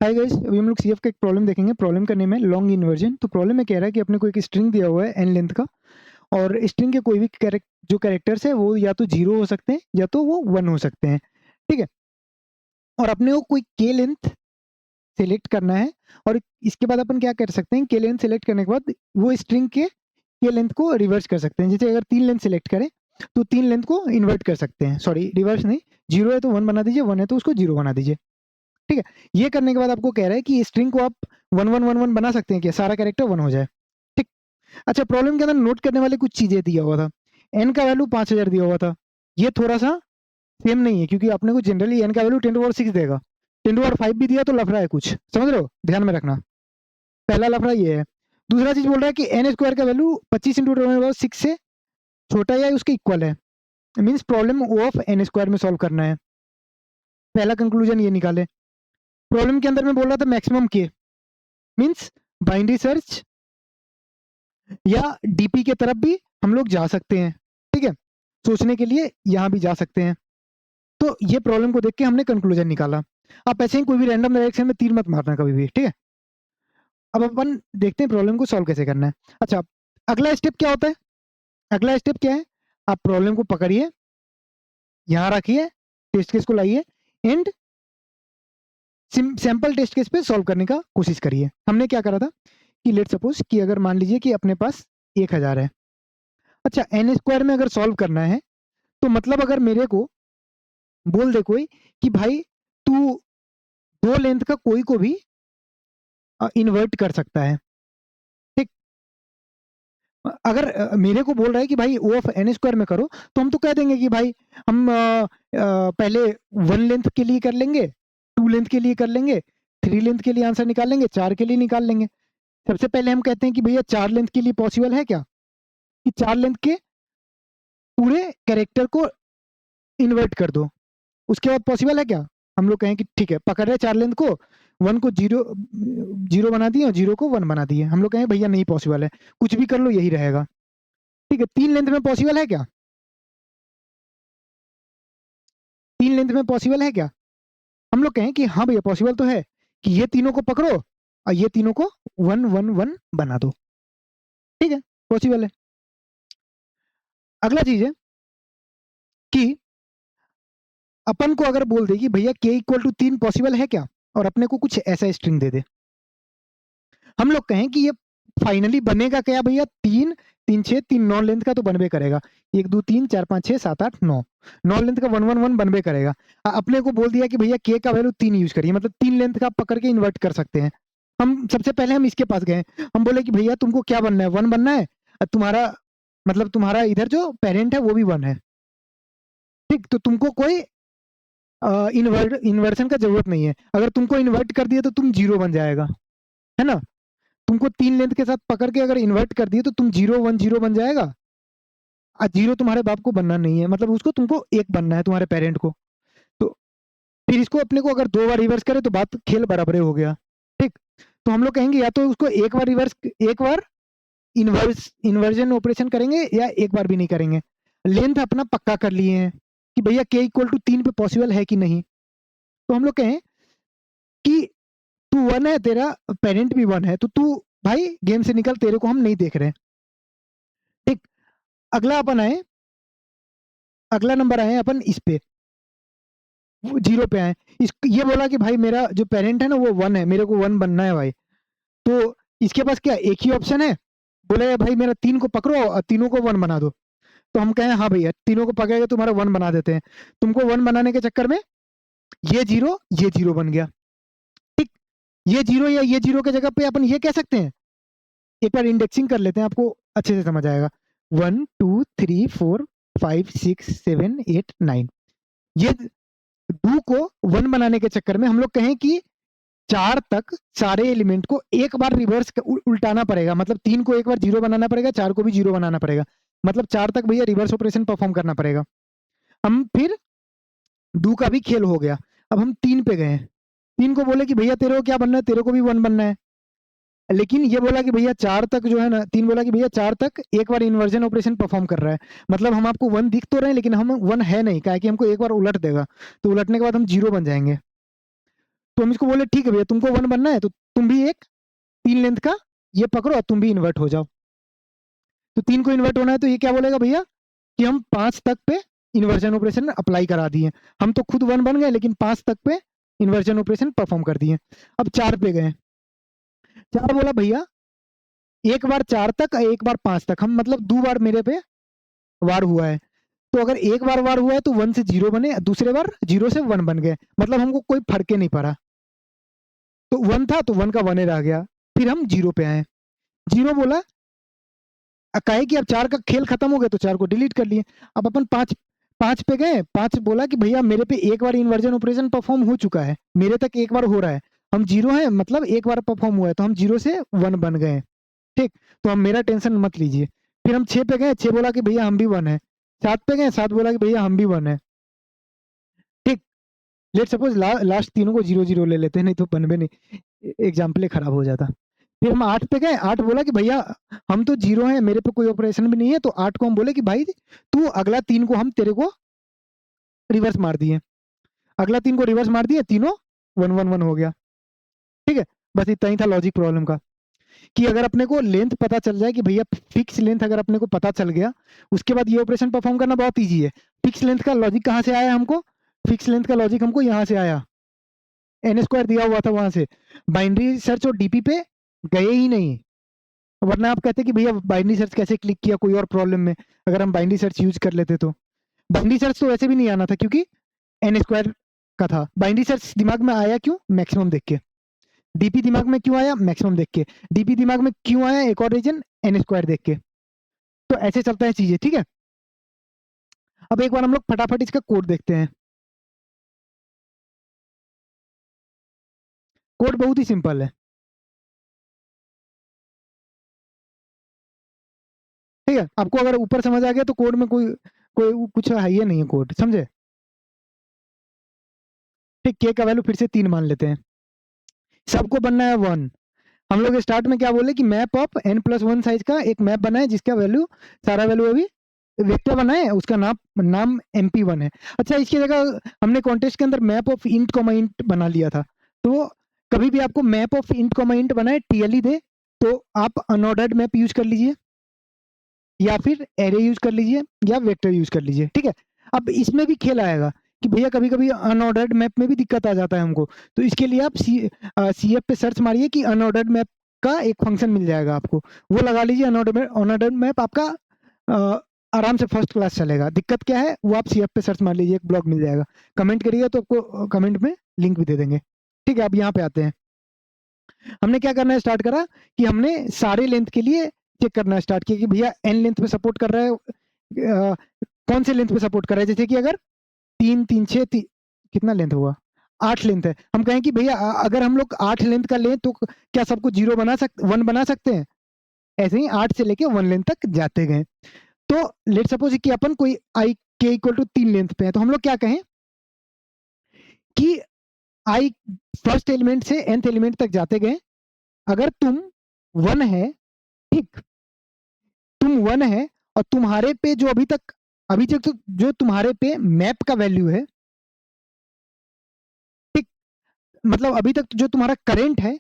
Hi guys, अभी हम लोग सीएफ का एक प्रॉब्लम देखेंगे। प्रॉब्लम का नेम है लॉन्ग इन्वर्जन। तो प्रॉब्लम में कह रहा है कि अपने को एक स्ट्रिंग दिया हुआ है एन लेंथ का, और स्ट्रिंग के कोई भी जो कैरेक्टर्स है वो या तो 0 हो सकते हैं या तो वो 1 हो सकते हैं। ठीक है, और अपने को कोई के लेंथ सेलेक्ट करना है, और इसके बाद अपन क्या कर सकते हैं, के लेंथ सेलेक्ट करने के बाद वो स्ट्रिंग के लेंथ को रिवर्स कर सकते हैं। जैसे अगर 3 लेंथ सेलेक्ट करें तो 3 लेंथ को इन्वर्ट कर सकते हैं, सॉरी रिवर्स नहीं, 0 है तो 1 बना दीजिए, 1 है तो उसको 0 बना दीजिए। ठीक है, ये करने के बाद आपको कह रहा है कि स्ट्रिंग को आप 1 1 1 1 बना सकते हैं कि सारा कैरेक्टर 1 हो जाए। ठीक। अच्छा, प्रॉब्लम के अंदर नोट करने वाली कुछ चीजें दिया हुआ था। एन का वैल्यू 5000 दिया हुआ था। ये थोड़ा सा सेम नहीं है, क्योंकि अपने को जनरली एन का वैल्यू 10⁻6 देगा। 10⁻5 भी दिया तो लफड़ा है कुछ, समझ रहे हो, ध्यान में रखना। पहला लफड़ा ये है। दूसरा चीज बोल रहा है कि एन स्क्वायर का वैल्यू 25 इंटू 10⁻6 से छोटा या उसके इक्वल है। Means problem O of N square में सॉल्व करना है। पहला कंक्लूजन ये निकाले। प्रॉब्लम के अंदर में बोल रहा था मैक्सिमम के, मीन्स बाइनरी सर्च या डीपी के तरफ भी हम लोग जा सकते हैं। ठीक है, सोचने के लिए यहाँ भी जा सकते हैं। तो ये प्रॉब्लम को देख के हमने कंक्लूजन निकाला। आप ऐसे ही कोई भी रैंडम डायरेक्शन में तीर मत मारना कभी भी, ठीक है। अब अपन देखते हैं प्रॉब्लम को सॉल्व कैसे करना है। अच्छा, अगला स्टेप क्या होता है? अगला स्टेप क्या है? आप प्रॉब्लम को पकड़िए, यहाँ रखिए, टेस्ट केस को लाइए एंड सैंपल टेस्ट केस पे सॉल्व करने का कोशिश करिए। हमने क्या करा था कि लेट सपोज कि अगर मान लीजिए कि अपने पास 1000 है। अच्छा, एन स्क्वायर में अगर सॉल्व करना है तो मतलब अगर मेरे को बोल दे कोई कि भाई तू 2 लेंथ का कोई को भी इन्वर्ट कर सकता है। ठीक। अगर मेरे को बोल रहा है कि भाई ओ ऑफ एन स्क्वायर में करो, तो हम तो कह देंगे कि भाई हम पहले 1 लेंथ के लिए कर लेंगे, 2 लेंथ के लिए कर लेंगे, 3 लेंथ के लिए आंसर निकाल लेंगे, 4 के लिए निकाल लेंगे। सबसे पहले हम कहते हैं कि भैया 4 लेंथ के लिए पॉसिबल है क्या, कि 4 लेंथ के पूरे कैरेक्टर को इन्वर्ट कर दो। उसके बाद पॉसिबल है क्या? हम लोग कहें कि ठीक है, पकड़ रहे 4 लेंथ को, 1 को 0 0 बना दिए और 0 को 1 बना दिए। हम लोग कहें भैया नहीं पॉसिबल है, कुछ भी कर लो यही रहेगा। ठीक है, 3 लेंथ में पॉसिबल है क्या? 3 लेंथ में पॉसिबल है क्या? हम लोग कहें कि हाँ भैया पॉसिबल तो है, कि ये तीनों को पकड़ो और ये तीनों को 1 1 1 बना दो। ठीक है, पॉसिबल है। अगला चीज है कि अपन को अगर बोल दे कि भैया के इक्वल टू 3 पॉसिबल है क्या, और अपने को कुछ ऐसा स्ट्रिंग दे दे, हम लोग कहें कि ये फाइनली बनेगा क्या भैया, 3 3 6 3 9 लेंथ का तो बनबे करेगा। 1 2 3 4 5 6 7 8 9 9 लेंथ का 1 1 1 बनबे करेगा। अपने को बोल दिया कि भैया के का वैल्यू 3 यूज करिए, मतलब 3 लेंथ का पकड़ के इन्वर्ट कर सकते हैं। हम सबसे पहले हम इसके पास गए, हम बोले कि भैया तुमको क्या बनना है, 1 बनना है, और तुम्हारा मतलब तुम्हारा इधर जो पेरेंट है वो भी 1 है। ठीक, तो तुमको कोई इन्वर्सन का जरूरत नहीं है। अगर तुमको इन्वर्ट कर दिया तो तुम 0 बन जाएगा, है ना। तुमको 3 लेंथ के साथ पकड़ के अगर इन्वर्ट कर दिए तो तुम 0 1 0 बन जाएगा। और 0 तुम्हारे बाप को बनना नहीं है, मतलब उसको तुमको 1 बनना है, तुम्हारे पेरेंट को। तो फिर इसको अपने को अगर 2 बार रिवर्स करे तो बात खेल बराबर हो गया। ठीक, तो हम लोग कहेंगे या तो उसको एक बार रिवर्स, एक बार इन्वर्जन ऑपरेशन करेंगे, या एक बार भी नहीं करेंगे। लेंथ अपना पक्का कर लिए हैं कि भैया के इक्वल टू 3 पे पॉसिबल है कि नहीं। तो हम लोग कहें कि तू 1 है, तेरा पेरेंट भी 1 है, तो तू भाई गेम से निकल, तेरे को हम नहीं देख रहे हैं। ठीक। अगला अपन आए, अगला नंबर आए अपन इस पे 0 पे आए। ये बोला कि भाई मेरा जो पेरेंट है ना वो 1 है, मेरे को 1 बनना है भाई। तो इसके पास क्या एक ही ऑप्शन है, बोले भाई मेरा 3 को पकड़ो और तीनों को 1 बना दो। तो हम कहें हाँ भैया तीनों को पकड़ेगा, तुम्हारा 1 बना देते हैं। तुमको 1 बनाने के चक्कर में ये 0 बन गया। ठीक, ये 0 या ये 0 के जगह पे अपन ये कह सकते हैं, एक बार इंडेक्सिंग कर लेते हैं, आपको अच्छे से समझ आएगा। 1 2 3 4 5 6 7 8 9। ये 2 को 1 बनाने के चक्कर में हम लोग कहें कि 4 तक सारे एलिमेंट को एक बार रिवर्स उल्टाना पड़ेगा, मतलब 3 को एक बार 0 बनाना पड़ेगा, 4 को भी 0 बनाना पड़ेगा, मतलब 4 तक भैया रिवर्स ऑपरेशन परफॉर्म करना पड़ेगा। हम फिर 2 का भी खेल हो गया। अब हम 3 पे गए। 3 को बोले कि भैया तेरे को क्या बनना है, तेरे को भी 1 बनना है। लेकिन ये बोला कि भैया 4 तक जो है ना, 3 बोला कि भैया 4 तक एक बार इन्वर्जन ऑपरेशन परफॉर्म कर रहा है, मतलब हम आपको 1 दिख तो रहे हैं लेकिन हम 1 है नहीं, क्या है कि हमको एक बार उलट देगा, तो उलटने के बाद हम 0 बन जाएंगे। तो हम इसको बोले ठीक है भैया तुमको 1 बनना है तो तुम भी एक 3 लेंथ का ये पकड़ो और तुम भी इन्वर्ट हो जाओ। तो 3 को इन्वर्ट होना है तो ये क्या बोलेगा भैया कि हम 5 तक पे इन्वर्जन ऑपरेशन अप्लाई करा दिए। हम तो खुद 1 बन गए लेकिन 5 तक पे इन्वर्जन ऑपरेशन परफॉर्म कर दिए। अब 4 पे गए, 4 बोला भैया एक बार 4 तक एक बार 5 तक, हम मतलब 2 बार मेरे पे वार हुआ है। तो अगर एक बार वार हुआ है तो 1 से 0 बने, दूसरे बार 0 से 1 बन गए, मतलब हमको कोई फर्क ही नहीं पड़ा। तो 1 था तो 1 का 1 ही रह गया। फिर हम 0 पे आए, 0 बोला कहे कि अब 4 का खेल खत्म हो गया तो 4 को डिलीट कर लिए। अब अपन 5 5 पे गए, 5 बोला कि भैया मेरे पे एक बार इन्वर्जन ऑपरेशन परफॉर्म हो चुका है, मेरे तक एक बार हो रहा है, हम 0 है मतलब एक बार परफॉर्म हुआ है तो हम 0 से 1 बन गए। ठीक, तो हम मेरा टेंशन मत लीजिए। फिर हम 6 पे गए, 6 बोला कि भैया हम भी 1 है। 7 पे गए, 7 बोला कि भैया हम भी 1 है। ठीक, लेट सपोज लास्ट तीनों को 0 0 ले लेते हैं, नहीं तो बनबे नहीं, एग्जाम्पल ही खराब हो जाता। फिर हम 8 पे गए, 8 बोला कि भैया हम तो 0 है, मेरे पे कोई ऑपरेशन भी नहीं है, तो 8 को हम बोले कि भाई तू अगला 3 को हम तेरे को रिवर्स मार दिए, अगला 3 को रिवर्स मार दिए, तीनों 1 1 1 हो गया। ठीक है, बस इतना ही था लॉजिक प्रॉब्लम का, कि अगर अपने को लेंथ पता चल जाए कि भैया फिक्स लेंथ अगर अपने को पता चल गया, उसके बाद ये ऑपरेशन परफॉर्म करना बहुत ईजी है। फिक्स लेंथ का लॉजिक कहाँ से आया हमको? फिक्स लेंथ का लॉजिक हमको यहाँ से आया, एन स्क्वायर दिया हुआ था वहां से, बाइनरी सर्च और डीपी पे गए ही नहीं, वरना आप कहते कि भैया बाइनरी सर्च कैसे क्लिक किया कोई और प्रॉब्लम में, अगर हम बाइनरी सर्च यूज कर लेते तो। बाइनरी सर्च तो वैसे भी नहीं आना था क्योंकि एन स्क्वायर का था। बाइनरी सर्च दिमाग में आया क्यों? मैक्सिमम देख के। डीपी दिमाग में क्यों आया? मैक्सिमम देख के। डीपी दिमाग में क्यों आया? एक और रीजन, एन स्क्वायर देख के। तो ऐसे चलता है चीजें, ठीक है। अब एक बार हम लोग फटाफट इसका कोड देखते हैं। कोड बहुत ही सिंपल है, ठीक है। आपको अगर ऊपर समझ आ गया तो कोड में कोई कोई कुछ है ही नहीं है, कोड समझे। ठीक, के का वैल्यू फिर से 3 मान लेते हैं, सबको बनना है 1। हम लोग स्टार्ट में क्या बोले कि मैप ऑफ n+1 साइज का एक मैप बनाए जिसका वैल्यू सारा वैल्यू अभी वेक्टर बनाए, उसका नाम नाम mp1 है। अच्छा, इसकी जगह हमने कॉन्टेस्ट के अंदर map of int comma int बना लिया था, तो कभी भी आपको map of int comma int बनाए टीएलई दे तो आप अनऑर्डर्ड मैप यूज कर लीजिए, या फिर एरे यूज कर लीजिए, या वेक्टर यूज कर लीजिए, ठीक है। अब इसमें भी खेल आएगा कि भैया कभी कभी अनऑर्डर्ड मैप में भी दिक्कत आ जाता है हमको, तो इसके लिए आप सीएफ पे सर्च मारिए कि अनऑर्डर्ड मैप का एक फंक्शन मिल जाएगा आपको, वो लगा लीजिए। अनऑर्डर्ड मैप आपका अ, आराम से फर्स्ट क्लास चलेगा। दिक्कत क्या है वो आप सीएफ पे सर्च मार लीजिए, एक ब्लॉग मिल जाएगा, कमेंट करिएगा तो आपको कमेंट में लिंक भी दे देंगे। ठीक है, अब यहाँ पे आते हैं, हमने क्या करना स्टार्ट करा कि हमने सारे लेंथ के लिए चेक करना स्टार्ट किया कि भैया एन लेंथ पे सपोर्ट कर रहा है, कौन से लेंथ पे सपोर्ट कर रहा है। जैसे कि अगर 3 3 6 कितना लेंथ हुआ, 8 लेंथ है, हम कहें कि भैया अगर हम लोग 8 लेंथ का लें तो क्या सबको 0 बना सकते, 1 बना सकते हैं। ऐसे ही 8 से लेके 1 लेंथ तक जाते गए। तो लेट सपोज कि अपन कोई आई के इक्वल टू 3 लेंथ पे है, तो हम लोग क्या कहें कि आई फर्स्ट एलिमेंट से nth एलिमेंट तक जाते गए, अगर तुम 1 है, ठीक, तुम 1 है और तुम्हारे पे जो अभी तक तो जो तुम्हारे पे मैप का वैल्यू है, ठीक, मतलब अभी तक जो तुम्हारा करंट है,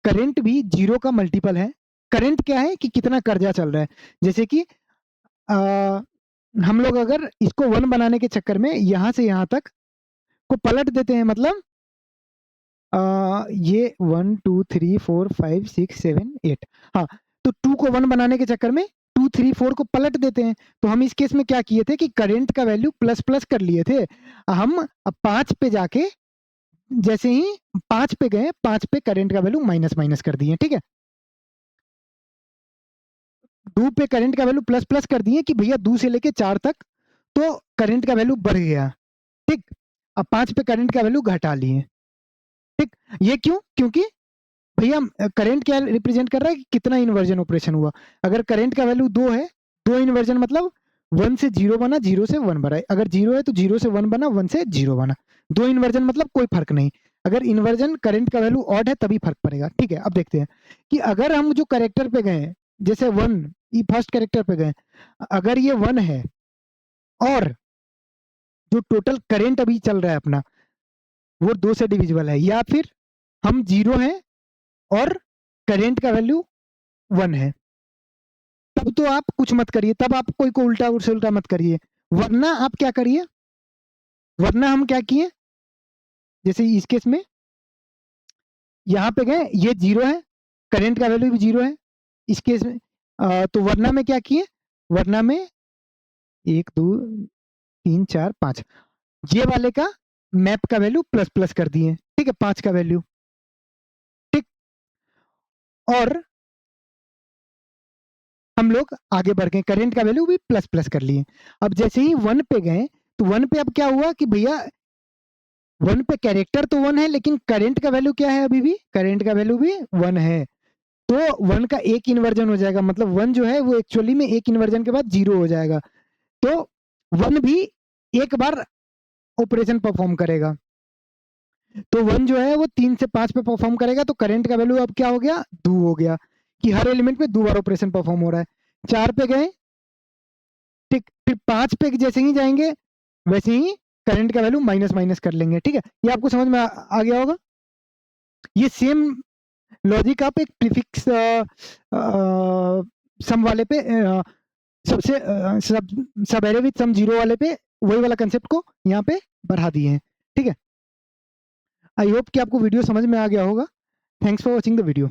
करंट भी 0 का मल्टीपल है। करंट क्या है कि कितना कर्जा चल रहा है। जैसे कि आ, हम लोग अगर इसको 1 बनाने के चक्कर में यहां से यहां तक को पलट देते हैं, मतलब ये 1 2 3 4 5 6 7 8, हाँ, तो 2 को 1 बनाने के चक्कर में 2 3 4 को पलट देते हैं। तो हम इस केस में क्या किए थे कि करंट का वैल्यू प्लस प्लस कर लिए थे। हम अब 5 पे जाके जैसे ही 5 पे गए, 5 पे करंट का वैल्यू माइनस माइनस कर दिए, ठीक है। 2 पे करंट का वैल्यू प्लस प्लस कर दिए कि भैया 2 से लेके 4 तक तो करंट का वैल्यू बढ़ गया, ठीक। अब 5 पे करंट का वैल्यू घटा लिए, ठीक। ये क्यों? क्योंकि भैया करंट क्या रिप्रेजेंट कर रहा है कि कितना इन्वर्जन ऑपरेशन हुआ। अगर करंट का वैल्यू 2 है, 2 इन्वर्जन मतलब 1 से 0 बना, 0 से 1 बना, अगर 0 है तो 0 से 1 बना, 1 से 0 बना, 2 इन्वर्जन मतलब कोई फर्क नहीं। अगर इन्वर्जन करंट का वैल्यू ऑड है तभी फर्क पड़ेगा, ठीक है। अब देखते हैं कि अगर हम जो करेक्टर पे गए, जैसे 1, ये फर्स्ट करेक्टर पे गए, अगर ये 1 है और जो टोटल करंट अभी चल रहा है अपना वो 2 से डिविजिबल है, या फिर हम 0 हैं और करंट का वैल्यू 1 है, तब तो आप कुछ मत करिए, तब आप कोई को उल्टा उल्टा मत करिए। वरना आप क्या करिए, वरना हम क्या किए, जैसे इस केस में यहाँ पे गए, ये 0 है, करंट का वैल्यू भी 0 है इस केस में। तो वरना में क्या किए, वरना में 1 2 3 4 5 ये वाले का मैप का वैल्यू प्लस प्लस कर दिए, ठीक है, 5 का वैल्यू, ठीक। और हम लोग आगे बढ़ गए, करंट का वैल्यू भी प्लस प्लस कर लिए। अब जैसे ही 1 पे गए, तो 1 पे अब क्या हुआ कि भैया 1 पे कैरेक्टर तो 1 है, लेकिन करंट का वैल्यू क्या है, अभी भी करंट का वैल्यू भी 1 है। तो 1 का एक इन्वर्जन हो जाएगा, मतलब 1 जो है वो एक्चुअली में एक इन्वर्जन के बाद 0 हो जाएगा। तो 1 भी एक बार ऑपरेशन परफॉर्म करेगा। तो 1 जो है वो 3 से 5 पे परफॉर्म करेगा, तो करंट का वैल्यू अब क्या हो गया, 2 हो गया, कि हर एलिमेंट पे 2 बार ऑपरेशन परफॉर्म हो रहा है। 4 पे गए, ठीक, फिर 5 पे जैसे ही जाएंगे वैसे ही करंट का वैल्यू माइनस माइनस कर लेंगे, ठीक है। ये आपको समझ में आ गया होगा। ये सेम लॉजिक आप एक प्रीफिक्स सम वाले पे सबसे सब एरे विद सम जीरो वाले पे वही वाला कंसेप्ट को यहाँ पे बढ़ा दिए हैं, ठीक है। आई होप कि आपको वीडियो समझ में आ गया होगा। Thanks for watching the video.